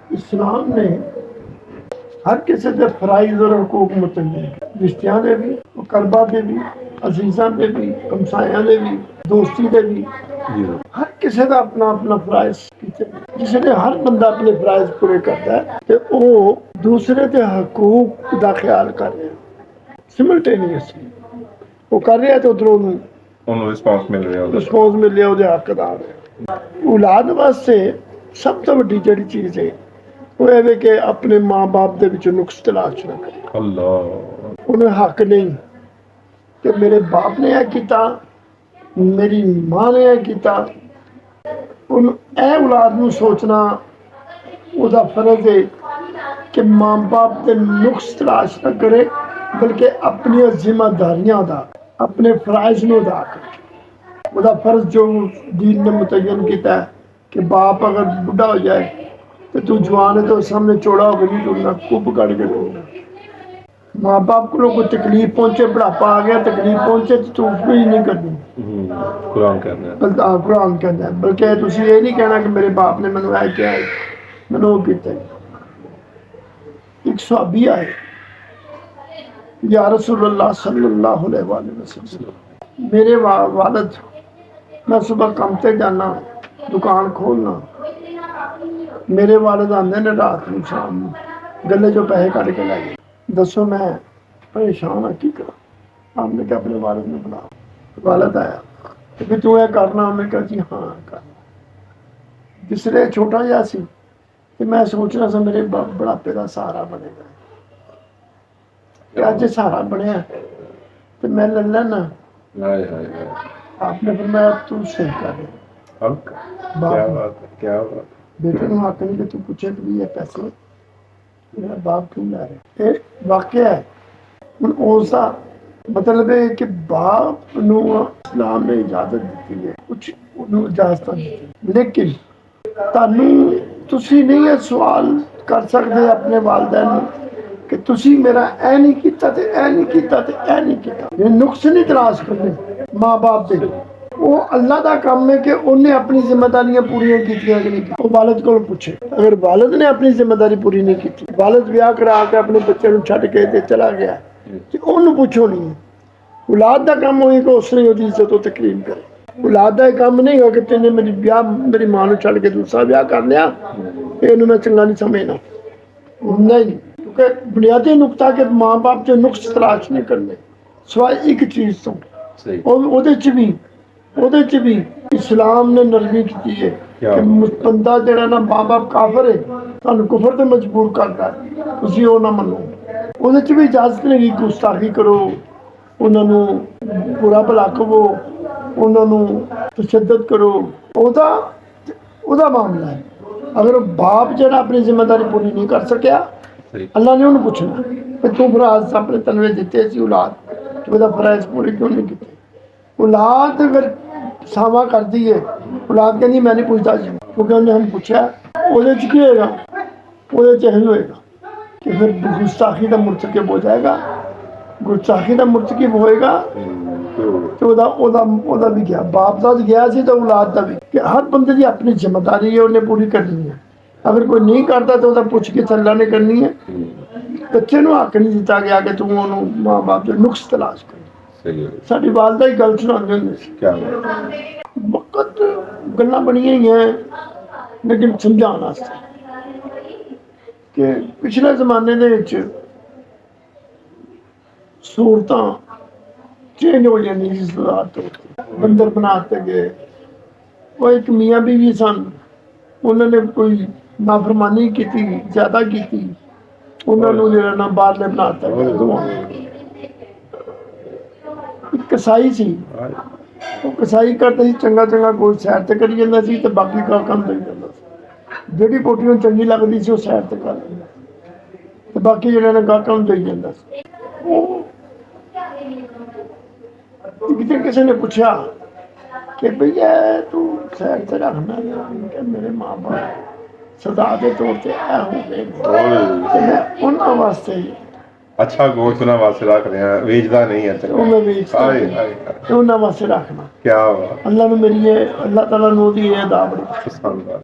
इस्लाम ने हर किसी के फराइज और हकूक मुतल्लिक रिश्तियां दे भी, मुकरबा दे भी, अजीज़ां दे भी, हमसायां दे भी, दोस्ती दे भी, हर किसी का अपना अपना फराइज कीते। जिसने हर बंदा अपने फराइज पूरे करता है तो वो दूसरे के हकूक का ख्याल कर रहा है सिमल्टेनियसली। वो कर रहा है तो उधरों ਉਹਨੂੰ ਰਿਸਪੌਂਸ ਮਿਲ ਰਿਹਾ ਉਹਦਾ। ਰਿਸਪੌਂਸ ਮਿਲਿਆ, ਉਹਦੇ ਹੱਕਦਾਰ ਹੈ। ਔਲਾਦ ਵਾਸਤੇ ਸਭ ਤੋਂ ਵੱਡੀ ਜਿਹੜੀ ਚੀਜ਼ ਹੈ ਉਹ ਇਹ ਵੇ ਕਿ ਆਪਣੇ ਮਾਂ-ਬਾਪ ਦੇ ਵਿੱਚ ਨੁਕਸ ਤਲਾਸ਼ ਨਾ ਕਰੇ। ਅੱਲਾ ਉਹਨੂੰ ਹੱਕ ਨਹੀਂ ਕਿ ਮੇਰੇ ਬਾਪ ਨੇ ਇਹ ਕੀਤਾ, ਮੇਰੀ ਮਾਂ ਨੇ ਇਹ ਕੀਤਾ। ਉਹਨੂੰ ਇਹ ਔਲਾਦ ਨੂੰ ਸੋਚਣਾ ਉਹਦਾ ਫਰਜ਼ ਹੈ ਕਿ ਮਾਂ-ਬਾਪ ਦੇ ਨੁਕਸ ਤਲਾਸ਼ ਨਾ ਕਰੇ, ਬਲਕਿ ਆਪਣੀਆਂ ਜ਼ਿੰਮੇਵਾਰੀਆਂ ਦਾ, अपने फराइज में अदा करे। वह फर्ज जो दीन ने मुतयन किया है कि बाप अगर बुढ़ा हो जाए तो तू जवान है तो सामने चौड़ा होकर नहीं टूटना, कुब कट के टूटना। माँ बाप को कोई तकलीफ पहुंचे, बुढ़ापा आ गया, तकलीफ पहुंचे तो तू उसमें ही नहीं करनी। कुरान कहना है, कुरान कहता है, बल्कि तुम ये नहीं कहना कि मेरे बाप ने मैंने ऐ किया है, मैंने वो किया। एक सहाबी आए, या रसूलुल्लाह सल्लल्लाहु अलैहि वसल्लम, मेरे वालिद, मैं सुबह काम से जाना, दुकान खोलना, मेरे वालिद आते ने रात को शाम गले जो पैसे कट के लै गए। दसो मैं परेशान हाँ, की करा? आपने क्या अपने वालिद ने बुला, वालिद आया तो फिर तू यह करना? हमने कहा जी हाँ करना। जिसले छोटा जहा सी तो मैं सोचना सा मेरे बुढ़ापे का सहारा बनेगा। अज सहारा बनया तो मैं ले लेना। आपने फरमाया तू सही कर रहा। क्या बात है, क्या बात है। बेटे को हक नहीं कि तू पूछे कि ये पैसे मेरा बाप क्यों लै रहे। ये वाकया है। हुण उसका मतलब है कि बाप नूं इस्लाम ने इजाजत दी है, कुछ उन्होंने इजाजत दी, लेकिन तुहानूं तुसीं नहीं ये सवाल कर सकते अपने वालिदैन कि तुसी मेरा ऐ नहीं किया ते ऐ नहीं किया ते ऐ नहीं किया। ये नुक्स नहीं तलाश करने माँ बाप दे। वो अल्लाह का काम है कि उन्हें अपनी जिम्मेदारियां पूरी की कि नहीं की। वालिद को पूछे, अगर वालिद ने अपनी जिम्मेदारी पूरी नहीं की, वालिद ब्याह करा के अपने बच्चे को छड्ड के ते चला गया तो उन्होंने पूछो नहीं। औलाद का काम होए कि उसने उसकी इज्जत और तकरीम करे। औलाद का काम नहीं हो कि तेने मेरी मां को छड्ड के दूसरा ब्याह कर लिया, इनू मैं चंगा नहीं समझना। नहीं, क्योंकि बुनियादी नुकता के माँ बाप जो नुक्स तलाश नहीं करने सिवाय एक चीज़ तो ਉਹਦੇ ਚ ਵੀ इस्लाम ने नरमी की है कि बंदा ਜਿਹੜਾ ना माँ बाप काफर है, ਤੁਹਾਨੂੰ कुफर ਤੇ मजबूर करता है, ਤੁਸੀਂ ਉਹ ਨਾ ਮੰਨੋ। ਉਹਦੇ ਚ ਵੀ इजाजत नहीं कि गुस्ताखी करो, ਉਹਨਾਂ ਨੂੰ बुरा भला कहो, ਉਹਨਾਂ ਨੂੰ तशद्दद करो। ਉਹਦਾ मामला है। अगर बाप ਜਿਹੜਾ अपनी जिम्मेदारी पूरी नहीं कर सकिया, अल्लाह ने उन्होंने पूछना कि तू फिर आज अपने तनवे दिते सी औलाद, तो वह फराइज पूरे क्यों नहीं किए। औलाद फिर सावा करती है, औलाद कहती मैं नहीं पूछता जी, क्योंकि उन्हें हम पूछा वो की होएगा, वो यही होएगा कि फिर गुस्ताखी का मुर्तकिब हो जाएगा। गुस्ताखी का मुर्तकिब होएगा तो ओदा भी गया, बाप का गया सी तो औलाद का भी। कि हर बंदे की अपनी जिम्मेदारी है, उन्हें पूरी करनी है। अगर कोई नहीं करता तो पुछ के अल्लाह ने करनी है। बच्चे को हक नहीं दिता गया कि तू उन्होंने माँ बाप के नुक्स तलाश कर। साडी वालदा ही गल सुनाते होंदे वक्त गल्लां बनियां ही हैं, लेकिन समझाने वास्ते कि पिछले जमाने दे विच सूरतां चेंज हो जांदी सी। बंदर बनाते गए। वो एक मियाँ बीवी सन, उन्होंने कोई नाफरमानी की, ज्यादा की, उन्होंने जो ना बाहरले बनाता गया। कसाई सी, वो कसाई करते ही चंगा चंगा कोई सैर ते करी जांदा सी ते बाकी का काम करी जांदा सी। जिहड़ी कोठी नूं चंगी लगदी सी वो सैर ते कर लैंदा ते बाकी जिहड़े ने गाहकां नूं देई जांदा सी। किसी किसी ने पूछा कि भैया तू सैर ते रखना, मेरे माँ बाप सदा के तौर पर ऐ हो गए ते मैं उन्हां वास्ते अच्छा गोश्त उन्हां वास्ते रख रहे हैं, वेचदा नहीं है। मैं वेचदा उन्हां वास्ते रखना। क्या बात। अल्लाह ने मेरी अल्लाह ताला ने ओहदी अदा बड़ी पसंद।